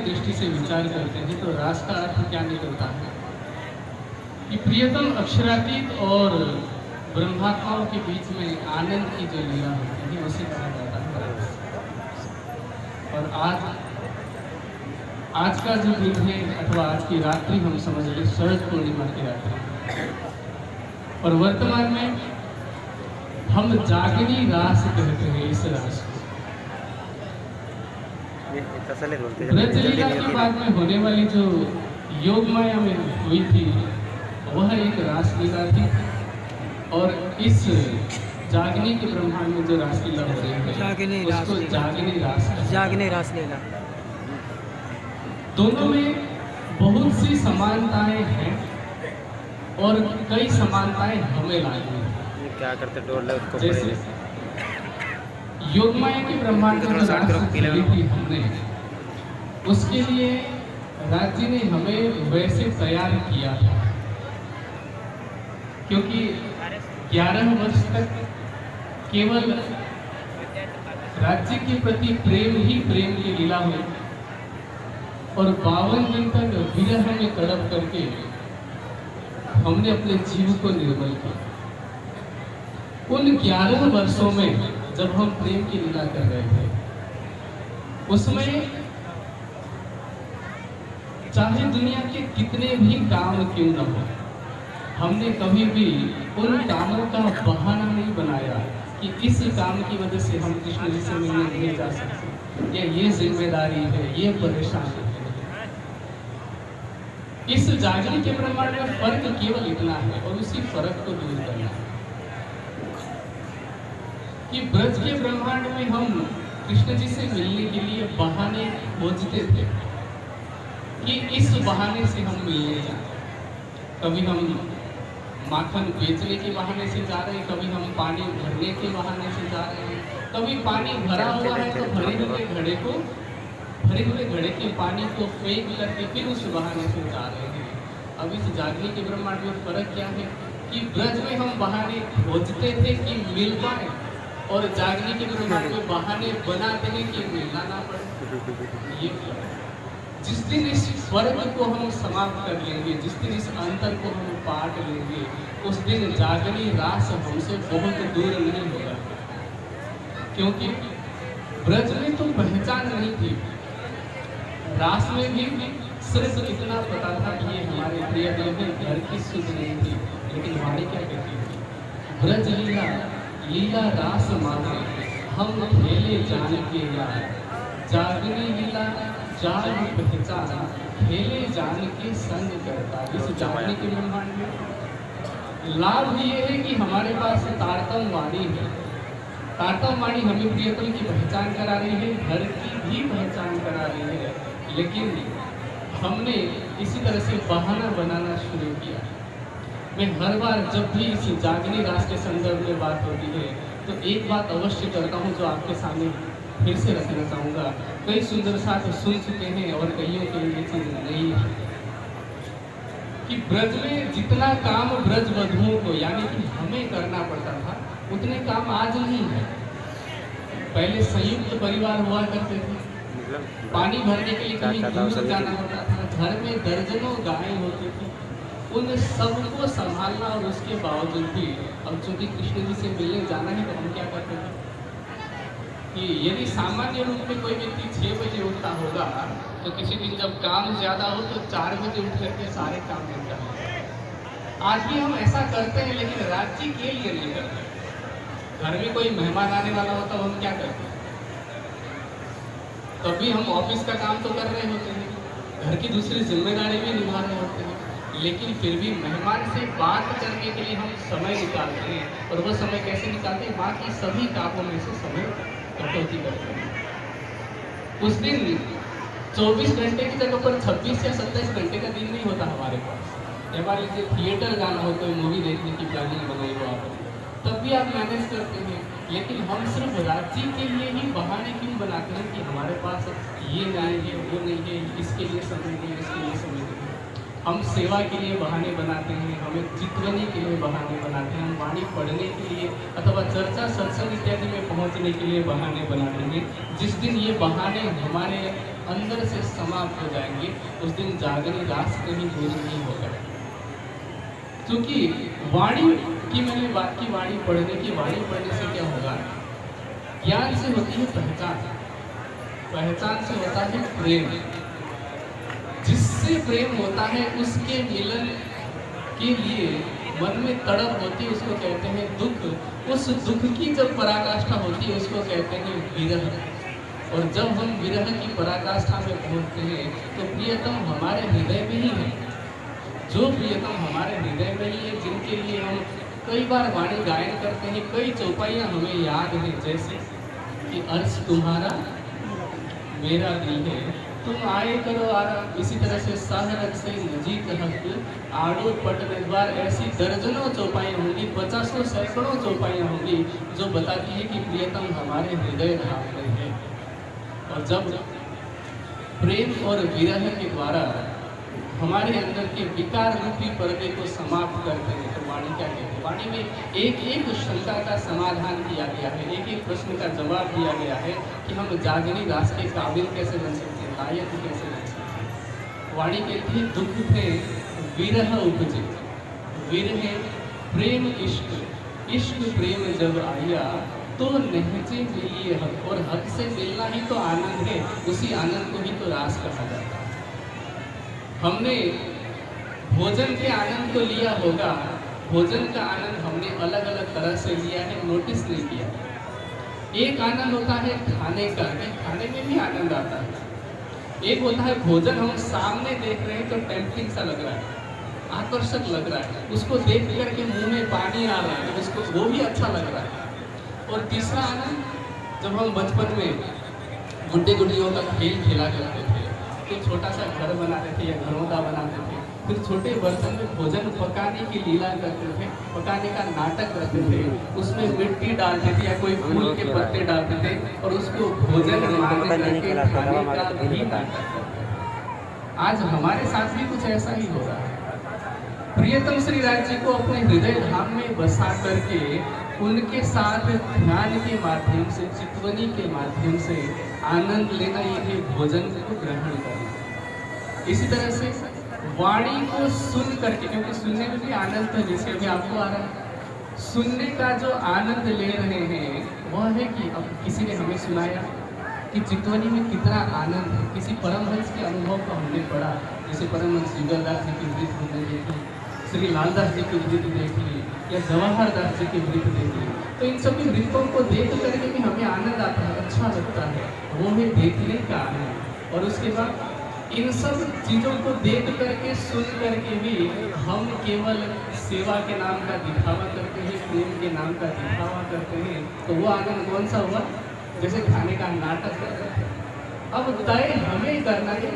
दृष्टि से विचार करते हैं तो रास का अर्थ क्या निकलता है कि प्रियतम अक्षरातीत और ब्रह्मात्माओं के बीच में आनंद की जो लीला होती है उसे कहा जाता है रास। और आज का जो दिन है अथवा आज की रात्रि हम समझ लें शरद पूर्णिमा की रात्रि, और वर्तमान में हम जागनी रास कहते हैं इस रास को। ब्रज लीला के बाद में होने वाली जो योग माया में हुई थी वह एक रास लीला थी, और इस जागने के ब्रह्मांड में जो रास लीला हो रही है उसको जागने रास लीला। दोनों में बहुत सी समानताएं हैं और कई समानताएं हमें लागू हैं। क्या करते डोल उसको जैसे योग माया के ब्रह्मांड में जो रास लीला थी हमने, उसके लिए राज्य ने हमें वैसे तैयार किया था, क्योंकि 11 वर्ष तक केवल राज्य के प्रति प्रेम ही प्रेम की लीला हुई, और 52 दिन तक विरह में तड़प करके हमने अपने जीव को निर्मल किया। उन 11 वर्षों में जब हम प्रेम की लीला कर रहे थे, उसमें चाहे दुनिया के कितने भी काम क्यों न हो, हमने कभी भी उन कामों का बहाना नहीं बनाया कि इस काम की वजह से हम कृष्ण जी से मिलने नहीं जा सकते, या ये जिम्मेदारी है, ये परेशानी है। इस जागरण के ब्रह्मांड में फर्क केवल इतना है, और उसी फर्क को दूर करना है कि ब्रज के ब्रह्मांड में हम कृष्ण जी से मिलने के लिए बहाने खोजते थे कि इस बहाने से हम मिलने जाए। कभी हम माखन बेचने के बहाने से जा रहे हैं, कभी हम पानी भरने के बहाने से जा रहे हैं, कभी पानी भरा हुआ है तो भरे हुए घड़े के पानी को फेंक करके फिर उस बहाने से जा रहे हैं। अब इस जागने के ब्रह्मांड में फर्क क्या है कि ब्रज में हम बहाने खोजते थे कि मिल पाए, और जागने के ब्रह्मांड में बहाने बनाते हैं कि मिलना ना पड़े। ये जिस दिन इस स्वर्ग को हम समाप्त कर लेंगे, जिस दिन इस अंतर को हम पाट लेंगे, उस दिन जागनी रास हमसे बहुत दूर नहीं होगा। क्योंकि ब्रज में तो पहचान नहीं थी, रास में भी सिर्फ इतना पता था कि ये हमारे प्रिय देव घर की सुध नहीं थी, लेकिन वाणी क्या कहती थी, ब्रज लीला लीला रास माने हम खेले जान के यार, जागनी लीला जान पहचान खेले जान के संग करता। इस जागने के ब्रह्मांड में लाभ ये है कि हमारे पास तारतम वाणी है। तारतम वाणी हमें प्रियतम की पहचान करा रही है, घर की भी पहचान करा रही है, लेकिन हमने इसी तरह से बहाना बनाना शुरू किया। मैं हर बार जब भी इस जागनी रास के संदर्भ में बात होती है तो एक बात अवश्य करता हूँ जो आपके सामने फिर से रखना चाहूँगा। कई सुंदर साथ सुन चुके हैं और कईयों के लिए चीज नहीं है कि ब्रज में जितना काम ब्रज वधुओं को यानी कि हमें करना पड़ता था, उतने काम आज नहीं है। पहले संयुक्त परिवार हुआ करते थे, पानी भरने के लिए कहीं दूर जाना होता था, घर में दर्जनों गायें होती थी, उन सबको संभालना, और उसके बावजूद भी अब चूंकि कृष्ण जी से मिलने जाना है तो हम क्या करते थे कि यदि सामान्य रूप में कोई व्यक्ति 6 बजे उठता होगा तो किसी दिन जब काम ज्यादा हो तो 4 बजे उठ करके सारे काम निपटा है। आज भी हम ऐसा करते हैं, लेकिन राज्य के लिए नहीं करते। घर में कोई मेहमान आने वाला होता तो हम क्या करते हैं, तभी हम ऑफिस का काम तो कर रहे होते हैं, घर की दूसरी जिम्मेदारी भी निभा रहे होते हैं, लेकिन फिर भी मेहमान से बात करने के लिए हम समय निकालते हैं। और वो समय कैसे निकालते हैं, बाकी सभी कामों में से समय कटौती करते हैं। उस दिन 24 घंटे की जगह पर 26 या 27 घंटे का दिन नहीं होता हमारे पास। मान लीजिए थिएटर जाना हो, कोई मूवी देखने की प्लानिंग बनाई हो आप, तब भी आप मैनेज करते हैं, लेकिन हम सिर्फ राज्य के लिए ही बहाने क्यों बनाते हैं कि हमारे पास ये नहीं है, वो नहीं है, इसके लिए समय नहीं है, इसके लिए समय नहीं है। हम सेवा के लिए बहाने बनाते हैं, हमें चितवनी के लिए बहाने बनाते हैं, हम वाणी पढ़ने के लिए अथवा चर्चा सत्संग इत्यादि में पहुंचने के लिए बहाने बनाते हैं। जिस दिन ये बहाने हमारे अंदर से समाप्त हो जाएंगे, उस दिन जागनी रास कहीं दूर नहीं होगा। क्योंकि वाणी की मैंने बात की, वाणी पढ़ने की, वाणी पढ़ने से क्या होगा? ज्ञान से होती है पहचान, पहचान से होता है प्रेम, जिससे प्रेम होता है उसके मिलन के लिए मन में तड़प होती है, उसको कहते हैं दुख। उस दुख की जब पराकाष्ठा होती है उसको कहते हैं विरह। और जब हम विरह की पराकाष्ठा में पहुंचते हैं तो प्रियतम हमारे हृदय में ही है। जो प्रियतम हमारे हृदय में ही है, जिनके लिए हम कई बार वाणी गायन करते हैं, कई चौपाइयाँ हमें याद हैं, जैसे कि अर्ज तुम्हारा मेरा दिल है, तुम आए करो आराम। इसी तरह से साहरक से नजीक हक आड़ो पट निद्वार, ऐसी दर्जनों चौपाइयाँ होंगी, 50 सैकड़ों चौपाइयाँ होंगी जो बताती है कि प्रियतम हमारे हृदय धाम में है। और जब प्रेम और विरह के द्वारा हमारे अंदर के विकार रूपी पर्दे को समाप्त करते हैं तो वाणी क्या कहते हैं? वाणी में एक एक शंका का समाधान किया गया है, एक एक प्रश्न का जवाब दिया गया है कि हम जागनी रास के काबिल कैसे बन सकते हैं, लायक कैसे बन सकते हैं। वाणी कहती है दुख थे विरह उपजे, विरह प्रेम इश्क, इश्क प्रेम जब आया तो नहजे मिलिए हक, और हक से मिलना ही तो आनंद है, उसी आनंद को ही तो रास कहा जाता है। हमने भोजन के आनंद को लिया होगा, भोजन का आनंद हमने अलग अलग तरह से लिया है, नोटिस नहीं किया। एक आनंद होता है खाने का, खाने में भी आनंद आता है। एक होता है भोजन हम सामने देख रहे हैं तो टेम्पटिंग सा लग रहा है, आकर्षक लग रहा है, उसको देख करके मुंह में पानी आ रहा है, उसको वो भी अच्छा लग रहा है। और तीसरा आनंद, जब हम बचपन में गुड्डे गुड्डियों का खेल खेला करते थे तो छोटा सा घर बनाते थे या घरौंदा बनाते थे, फिर छोटे बर्तन में भोजन पकाने की लीला करते थे, पकाने का नाटक करते थे, उसमें मिट्टी डालते थे या कोई फूल के पत्ते डालते थे और उसको भोजन मान करके खाने का भी नाटक करते थे। आज हमारे साथ भी कुछ ऐसा ही हो रहा है। प्रियतम श्री राज जी को अपने हृदय धाम में बसा करके उनके साथ ध्यान के माध्यम से, चितवनी के माध्यम से आनंद लेना, ये है भोजन को ग्रहण करना। इसी तरह से वाणी को सुन करके, क्योंकि सुनने में भी आनंद है, जैसे अभी आपको आ रहा है, सुनने का जो आनंद ले रहे हैं वह है कि अब किसी ने हमें सुनाया कि चितवनी में कितना आनंद है। किसी परमहंस के अनुभव को हमने पढ़ा, जैसे परमहंस युगलदास जी की वृत्त हमने देखी, श्री लालदास जी की वृत्त देख ली या जवाहर दास जी की वृत्त देख ली, तो इन सभी वृत्तों को देख करके भी हमें आनंद आता है, अच्छा लगता है, वो है देखने का आनंद। और उसके बाद इन सब चीज़ों को देख करके, सुन करके भी हम केवल सेवा के नाम का दिखावा करते हैं, प्रेम के नाम का दिखावा करते हैं, तो वो आनंद कौन सा हुआ? जैसे खाने का नाटक कर रहे हैं। अब तय हमें करना है